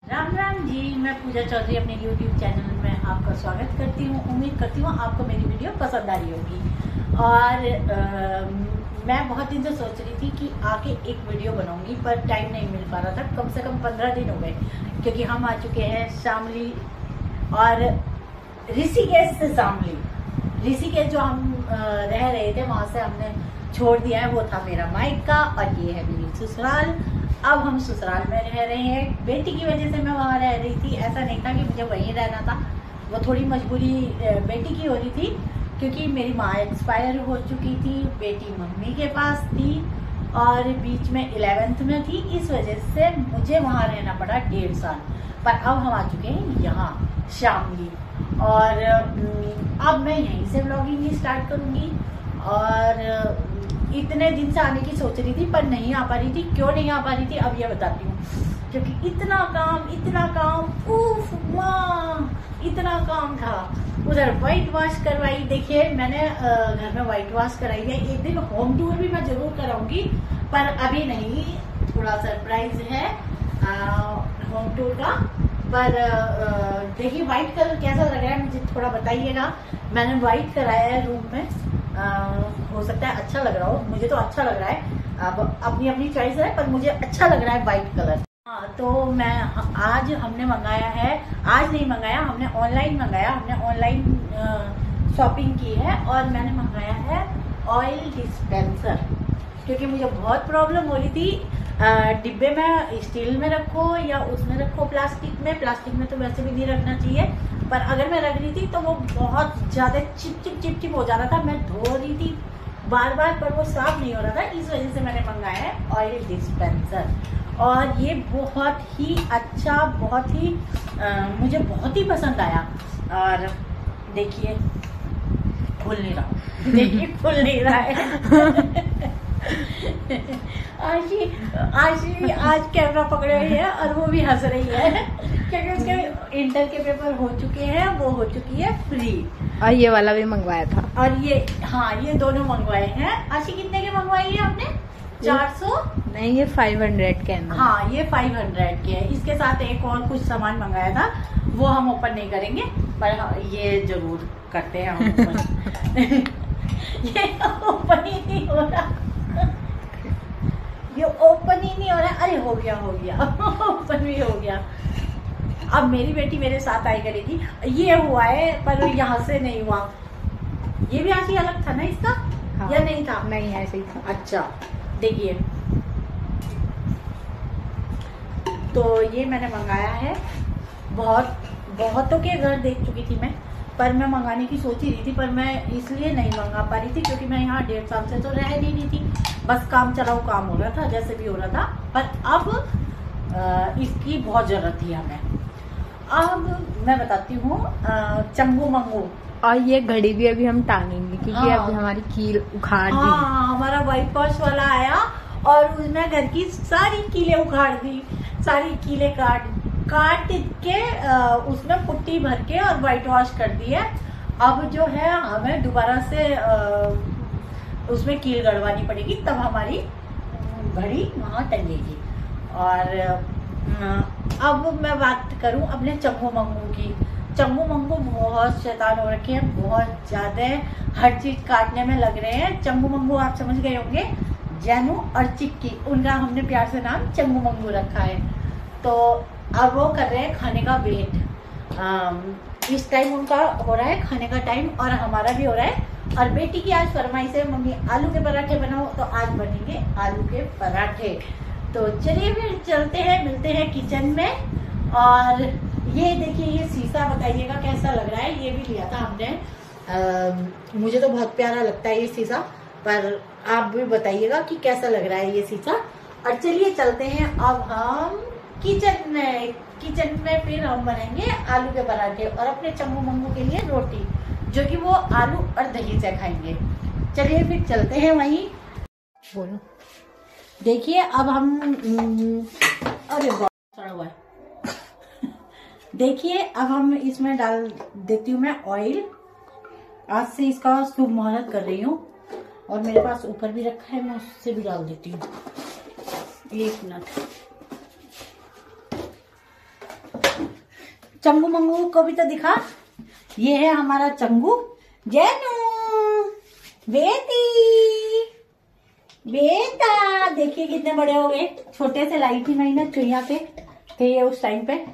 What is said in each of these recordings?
राम राम जी, मैं पूजा चौधरी अपने YouTube channel में आपका स्वागत करती हूँ। उम्मीद करती हूँ आपको मेरी वीडियो पसंद आ रही होगी। और मैं बहुत दिन से सोच रही थी कि आके एक वीडियो बनाऊंगी, पर टाइम नहीं मिल पा रहा था। कम से कम 15 दिन हो गए, क्योंकि हम आ चुके हैं शामली और ऋषिकेश से शामली। ऋषिकेश जो हम रह रहे थे, वहां से हमने छोड़ दिया है, वो था मेरा मायका और ये है मेरी ससुराल। अब हम ससुराल में रह रहे हैं। बेटी की वजह से मैं वहाँ रह रही थी, ऐसा नहीं था कि मुझे वहीं रहना था। वो थोड़ी मजबूरी बेटी की हो रही थी, क्योंकि मेरी माँ एक्सपायर हो चुकी थी, बेटी मम्मी के पास थी और बीच में 11th में थी। इस वजह से मुझे वहाँ रहना पड़ा 1.5 साल। पर अब हम आ चुके हैं यहाँ शामली, और अब मैं यहीं से व्लॉगिंग स्टार्ट करूँगी। और इतने दिन से आने की सोच रही थी, पर नहीं आ पा रही थी। क्यों नहीं आ पा रही थी अब ये बताती हूँ। क्योंकि इतना काम, उफ माँ, इतना काम था। उधर व्हाइट वॉश करवाई। देखिए, मैंने घर में व्हाइट वॉश कराई है। एक दिन होम टूर भी मैं जरूर कराऊंगी, पर अभी नहीं, थोड़ा सरप्राइज है होम टूर का। पर देखिए व्हाइट कलर कैसा लग रहा है, मुझे थोड़ा बताइएगा। मैंने व्हाइट कराया है रूम में। हो सकता है अच्छा लग रहा हो, मुझे तो अच्छा लग रहा है। अब अपनी अपनी चॉइस है, पर मुझे अच्छा लग रहा है व्हाइट कलर। हाँ, तो मैं आज हमने मंगाया है, आज नहीं मंगाया, हमने ऑनलाइन मंगाया। हमने ऑनलाइन शॉपिंग की है और मैंने मंगाया है ऑयल डिस्पेंसर, क्योंकि मुझे बहुत प्रॉब्लम हो रही थी। डिब्बे में स्टील में रखो या उसमें रखो प्लास्टिक में तो वैसे भी नहीं रखना चाहिए, पर अगर मैं रख रही थी तो वो बहुत ज्यादा चिप हो जा रहा था। मैं धो रही थी बार बार, पर वो साफ नहीं हो रहा था। इस वजह से मैंने मंगाया है ऑयल डिस्पेंसर, और ये बहुत ही अच्छा, बहुत ही मुझे बहुत ही पसंद आया। और देखिए खुल नहीं रहा, देखिए खुल नहीं रहा है। आज कैमरा पकड़े हुई है और वो भी हंस रही है, क्योंकि उसके इंटर के पेपर हो चुके हैं, वो हो चुकी है फ्री। और ये वाला भी मंगवाया था। और ये, हाँ, ये दोनों मंगवाए हैं। आशी कितने के मंगवाई है आपने? 400? नहीं, ये 500 के अंदर। हाँ, ये 500 के है। इसके साथ एक और कुछ सामान मंगाया था, वो हम ओपन नहीं करेंगे, पर हाँ, ये जरूर करते हैं हम ओपन। ये ओपन ही नहीं हो रहा, ये ओपन ही नहीं हो रहा। अरे हो गया ओपन भी हो गया। अब मेरी बेटी मेरे साथ आई करेगी। ये हुआ है, पर यहाँ से नहीं हुआ। ये भी आज ही अलग था ना इसका? हाँ, या नहीं था? नहीं, ऐसे ही था। अच्छा, देखिए, तो ये मैंने मंगाया है। बहुतों के घर देख चुकी थी मैं, पर मैं मंगाने की सोच ही रही थी, पर मैं इसलिए नहीं मंगा पा रही थी क्योंकि मैं यहाँ 1.5 साल से तो रह नहीं रही थी। बस काम चलाओ काम हो रहा था, जैसे भी हो रहा था। पर अब इसकी बहुत जरूरत थी हमें। अब मैं बताती हूँ चंगू मंगू। और ये घड़ी भी अभी हम टांगेंगे, क्योंकि हाँ, अभी हमारी कील उखाड़ दी। हाँ, हमारा व्हाइट वॉश वाला आया और उसने घर की सारी कीलें उखाड़ दी, सारी कीलें काट के उसमें पुट्टी भर के और व्हाइट वॉश कर दी है। अब जो है हमें दोबारा से उसमें कील गड़वानी पड़ेगी, तब हमारी घड़ी वहां टंगेगी। और अब मैं बात करूं अपने चंगू मंगू की। चंगू मंगू बहुत शैतान हो रखे हैं, बहुत ज्यादा। हर चीज काटने में लग रहे हैं। चंगू मंगू आप समझ गए होंगे, जैनू और चिक्की, उनका हमने प्यार से नाम चंगू मंगू रखा है। तो अब वो कर रहे हैं खाने का वेट। इस टाइम उनका हो रहा है खाने का टाइम, और हमारा भी हो रहा है। और बेटी की आज फरमाइश है, मम्मी आलू के पराठे बनाओ, तो आज बनेंगे आलू के पराठे। तो चलिए फिर चलते हैं, मिलते हैं किचन में। और ये देखिए, ये शीशा बताइएगा कैसा लग रहा है। ये भी लिया था हमने। मुझे तो बहुत प्यारा लगता है ये शीशा, पर आप भी बताइएगा कि कैसा लग रहा है ये शीशा। और चलिए चलते हैं अब हम किचन में फिर हम बनाएंगे आलू के पराठे और अपने चंगू मंगू के लिए रोटी, जो कि वो आलू और दही से खाएंगे। चलिए फिर चलते हैं वहीं। बोलो। देखिए, अब हम अरे बहुत सड़ा हुआ है। देखिए, अब हम इसमें डाल देती हूँ मैं ऑयल। आज से इसका शुभ मुहूर्त कर रही हूँ, और मेरे पास ऊपर भी रखा है, मैं उससे भी डाल देती हूँ। 1 मिनट। चंगू मंगू को भी तो दिखा। ये है हमारा चंगू। जैनू, बेटी, बेटा, देखिए कितने बड़े हो गए। छोटे से लाई थी मैं ना चुईया पे थे ये उस टाइम पे।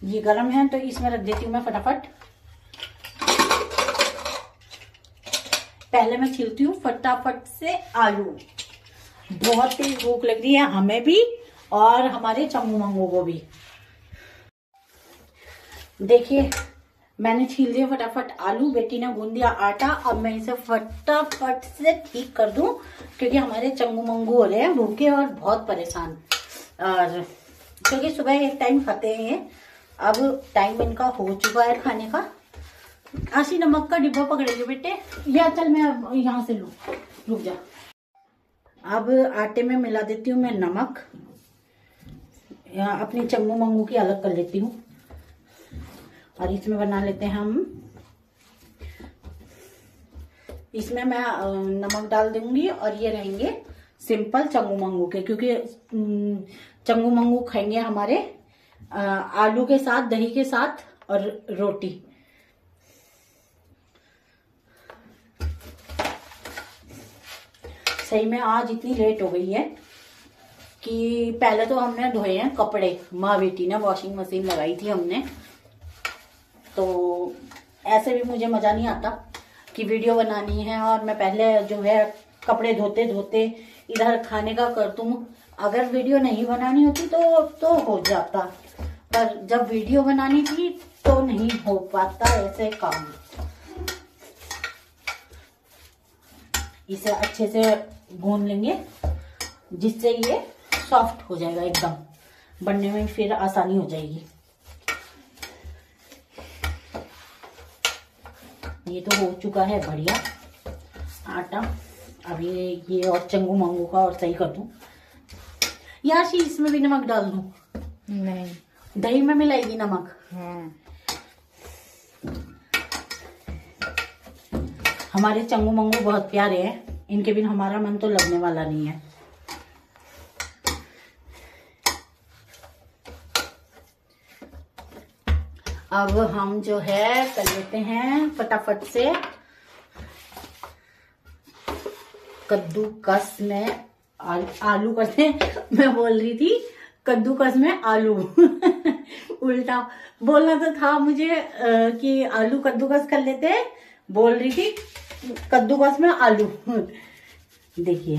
ये गरम है तो इसमें रख देती हूँ मैं फटाफट। पहले मैं छीलती हूँ फटाफट से आलू। बहुत तेज भूख लग रही है हमें भी और हमारे चंगू मंगू को भी। देखिए मैंने छील दिया फटाफट आलू, बेटी ने गूंद दिया आटा। अब मैं इसे फटाफट से ठीक कर दूं क्योंकि हमारे चंगू मंगू हो रहे हैं भूखे और बहुत परेशान। और क्योंकि सुबह एक टाइम खाते हैं ये, अब टाइम इनका हो चुका है खाने का। आशी नमक का डिब्बा पकड़ेगी बेटे, या चल मैं अब यहाँ से लूं, रुक जा। अब आटे में मिला देती हूँ मैं नमक। अपनी चंगू मंगू की अलग कर लेती हूँ और इसमें बना लेते हैं हम। इसमें मैं नमक डाल दूंगी और ये रहेंगे सिंपल चंगू मंगू के, क्योंकि चंगू मंगू खाएंगे हमारे आलू के साथ, दही के साथ और रोटी। सही में आज इतनी लेट हो गई है कि पहले तो हमने धोए हैं कपड़े, माँ बेटी ने वॉशिंग मशीन लगाई थी हमने। तो ऐसे भी मुझे मजा नहीं आता कि वीडियो बनानी है और मैं पहले जो है कपड़े धोते धोते इधर खाने का कर दूं। अगर वीडियो नहीं बनानी होती तो हो जाता, पर जब वीडियो बनानी थी तो नहीं हो पाता ऐसे काम। इसे अच्छे से भून लेंगे जिससे ये सॉफ्ट हो जाएगा एकदम, बनने में फिर आसानी हो जाएगी। ये तो हो चुका है बढ़िया आटा। अब ये और चंगू मंगू का और सही कर दूं। याशी इसमें भी नमक डाल दूं? नहीं, दही में मिलाएगी नमक? हाँ। हमारे चंगू मंगू बहुत प्यारे हैं, इनके बिन हमारा मन तो लगने वाला नहीं है। अब हम जो है कर लेते हैं फटाफट से कद्दूकस में आलू करते। मैं बोल रही थी कद्दूकस में आलू उल्टा बोलना तो था मुझे कि आलू कद्दूकस कर लेते हैं, बोल रही थी कद्दूकस में आलू। देखिए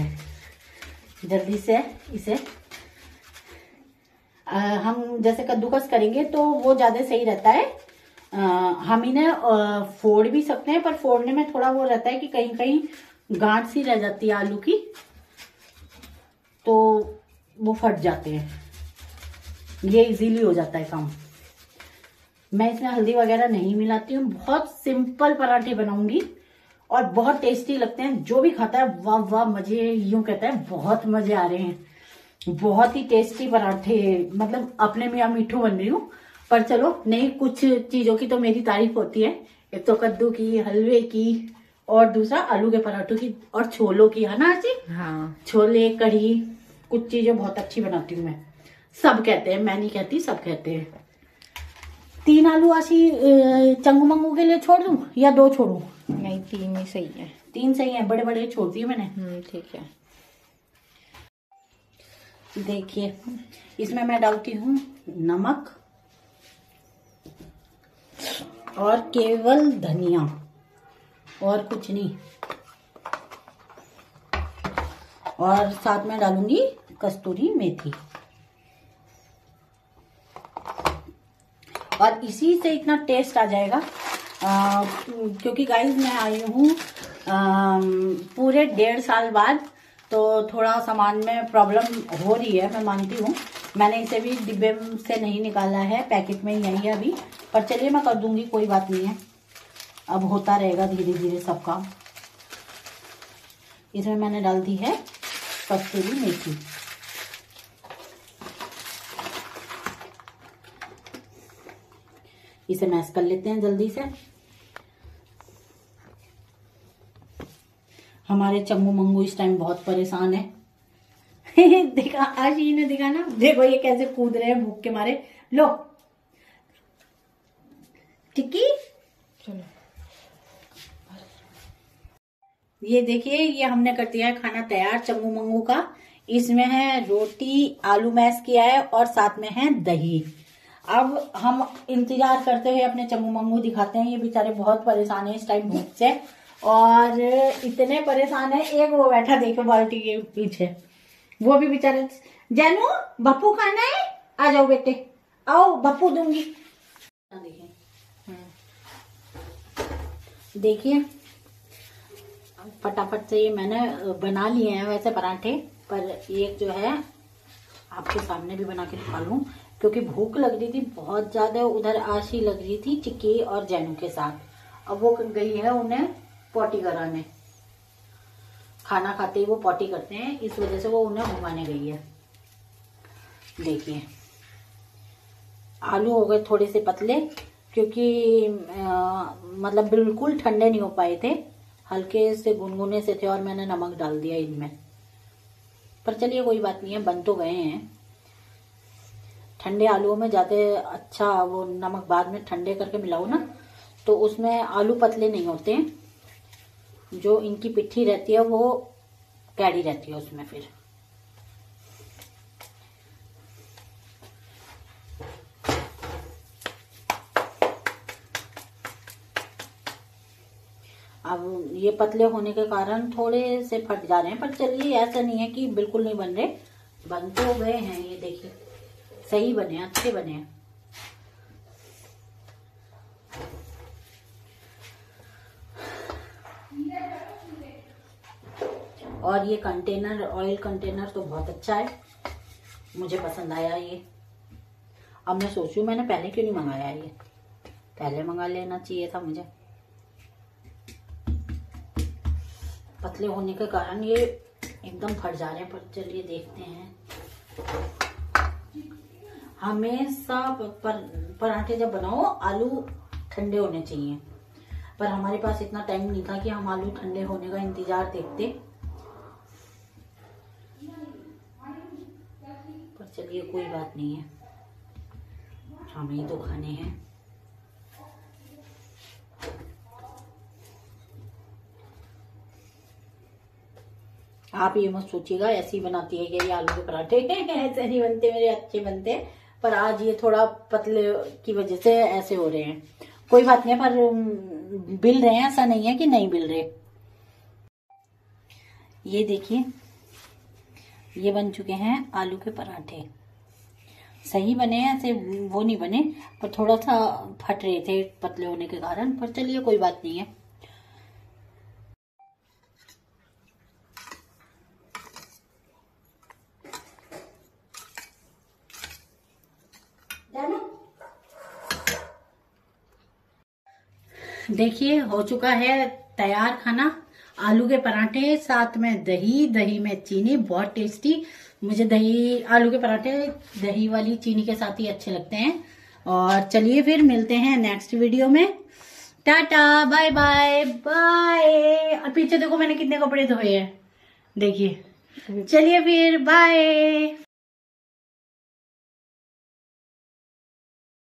जल्दी से इसे हम जैसे कद्दूकस करेंगे तो वो ज्यादा सही रहता है। हम इन्हें फोड़ भी सकते हैं, पर फोड़ने में थोड़ा वो रहता है कि कहीं कहीं गांठ सी रह जाती है आलू की, तो वो फट जाते हैं। ये इजीली हो जाता है काम। मैं इसमें हल्दी वगैरह नहीं मिलाती हूँ। बहुत सिंपल पराठे बनाऊंगी और बहुत टेस्टी लगते हैं। जो भी खाता है वाह वाह, मजे, यूं कहता है बहुत मजे आ रहे हैं। बहुत ही टेस्टी पराठे, मतलब अपने में यहाँ मीठू बन रही हूँ, पर चलो नहीं, कुछ चीजों की तो मेरी तारीफ होती है। एक तो कद्दू की, हलवे की, और दूसरा आलू के पराठों की और छोलों की, है ना आजी? हाँ। छोले, कढ़ी, कुछ चीजें बहुत अच्छी बनाती हूँ मैं। सब कहते हैं, मैं नहीं कहती, सब कहते हैं। 3 आलू आशी चंगू मंगू के लिए छोड़ दूं या 2 छोड़ू? नहीं, 3 ही सही है। 3 सही है, बड़े बड़े छोड़ दिए मैंने। ठीक है। देखिए इसमें मैं डालती हूँ नमक और केवल धनिया, और कुछ नहीं। और साथ में डालूंगी कस्तूरी मेथी। और इसी से इतना टेस्ट आ जाएगा क्योंकि गाइस मैं आई हूँ पूरे 1.5 साल बाद, तो थोड़ा सामान में प्रॉब्लम हो रही है, मैं मानती हूँ। मैंने इसे भी डिब्बे से नहीं निकाला है, पैकेट में ही आई है अभी, पर चलिए मैं कर दूंगी, कोई बात नहीं है। अब होता रहेगा धीरे धीरे सब काम। इसमें मैंने डाल दी है कस्तूरी मेथी। इसे मैश कर लेते हैं जल्दी से। हमारे चम्मू मंगू इस टाइम बहुत परेशान है। देखा आशी ने, देखा ना, देखो ये कैसे कूद रहे हैं भूख के मारे। लो टिक्की, चलो ये देखिए, ये हमने कर दिया है खाना तैयार चम्मू मंगू का। इसमें है रोटी, आलू मैश किया है और साथ में है दही। अब हम इंतजार करते हुए अपने चम्मू मंगू दिखाते हैं। ये बेचारे बहुत परेशान है इस टाइम भूख से, और इतने परेशान है, एक वो बैठा देखो बाल्टी के पीछे, वो भी बेचारे। जानू बप्पू खाना है, आ जाओ बेटे, आओ बप्पू दूंगी। देखिए फटाफट से ये मैंने बना लिए हैं वैसे पराठे, पर एक जो है आपके सामने भी बना के दिखा लूं, क्योंकि भूख लग रही थी बहुत ज्यादा। उधर आशी लग रही थी चिक्की और जैनू के साथ। अब वो गई है उन्हें पॉटी कराने, खाना खाते ही वो पॉटी करते हैं, इस वजह से वो उन्हें घुमाने गई है। देखिए आलू हो गए थोड़े से पतले, क्योंकि मतलब बिल्कुल ठंडे नहीं हो पाए थे, हल्के से गुनगुने से थे, और मैंने नमक डाल दिया इनमें। पर चलिए कोई बात नहीं है, बन तो गए हैं। ठंडे आलूओं में ज्यादा अच्छा वो नमक बाद में ठंडे करके मिलाओ ना, तो उसमें आलू पतले नहीं होते, जो इनकी पिट्ठी रहती है वो कैडी रहती है उसमें फिर। अब ये पतले होने के कारण थोड़े से फट जा रहे हैं, पर चलिए ऐसा नहीं है कि बिल्कुल नहीं बन रहे, बन तो गए हैं। ये देखिए सही बने, अच्छे बने हैं। और ये कंटेनर, ऑयल कंटेनर तो बहुत अच्छा है, मुझे पसंद आया ये। अब मैं सोचूं मैंने पहले क्यों नहीं मंगाया, ये पहले मंगा लेना चाहिए था मुझे। पतले होने के कारण ये एकदम फट जा रहे हैं, पर चलिए देखते हैं। हमेशा पराठे जब बनाओ आलू ठंडे होने चाहिए, पर हमारे पास इतना टाइम नहीं था कि हम आलू ठंडे होने का इंतजार देखते। पर चलिए कोई बात नहीं है, हमें ही तो खाने हैं। आप ये मत सोचिएगा ऐसे ही बनाती है क्या ये आलू के पराठे। ऐसे नहीं बनते मेरे, अच्छे बनते, पर आज ये थोड़ा पतले की वजह से ऐसे हो रहे हैं। कोई बात नहीं, पर बिल रहे हैं, ऐसा नहीं है कि नहीं बिल रहे। ये देखिए ये बन चुके हैं आलू के पराठे, सही बने हैं, ऐसे वो नहीं बने, पर थोड़ा सा फट रहे थे पतले होने के कारण। पर चलिए कोई बात नहीं है। देखिए हो चुका है तैयार खाना, आलू के पराठे, साथ में दही, दही में चीनी, बहुत टेस्टी। मुझे दही, आलू के पराठे दही वाली चीनी के साथ ही अच्छे लगते हैं। और चलिए फिर मिलते हैं नेक्स्ट वीडियो में। Tata bye bye bye. और पीछे देखो मैंने कितने कपड़े धोए हैं, देखिए। चलिए फिर बाय।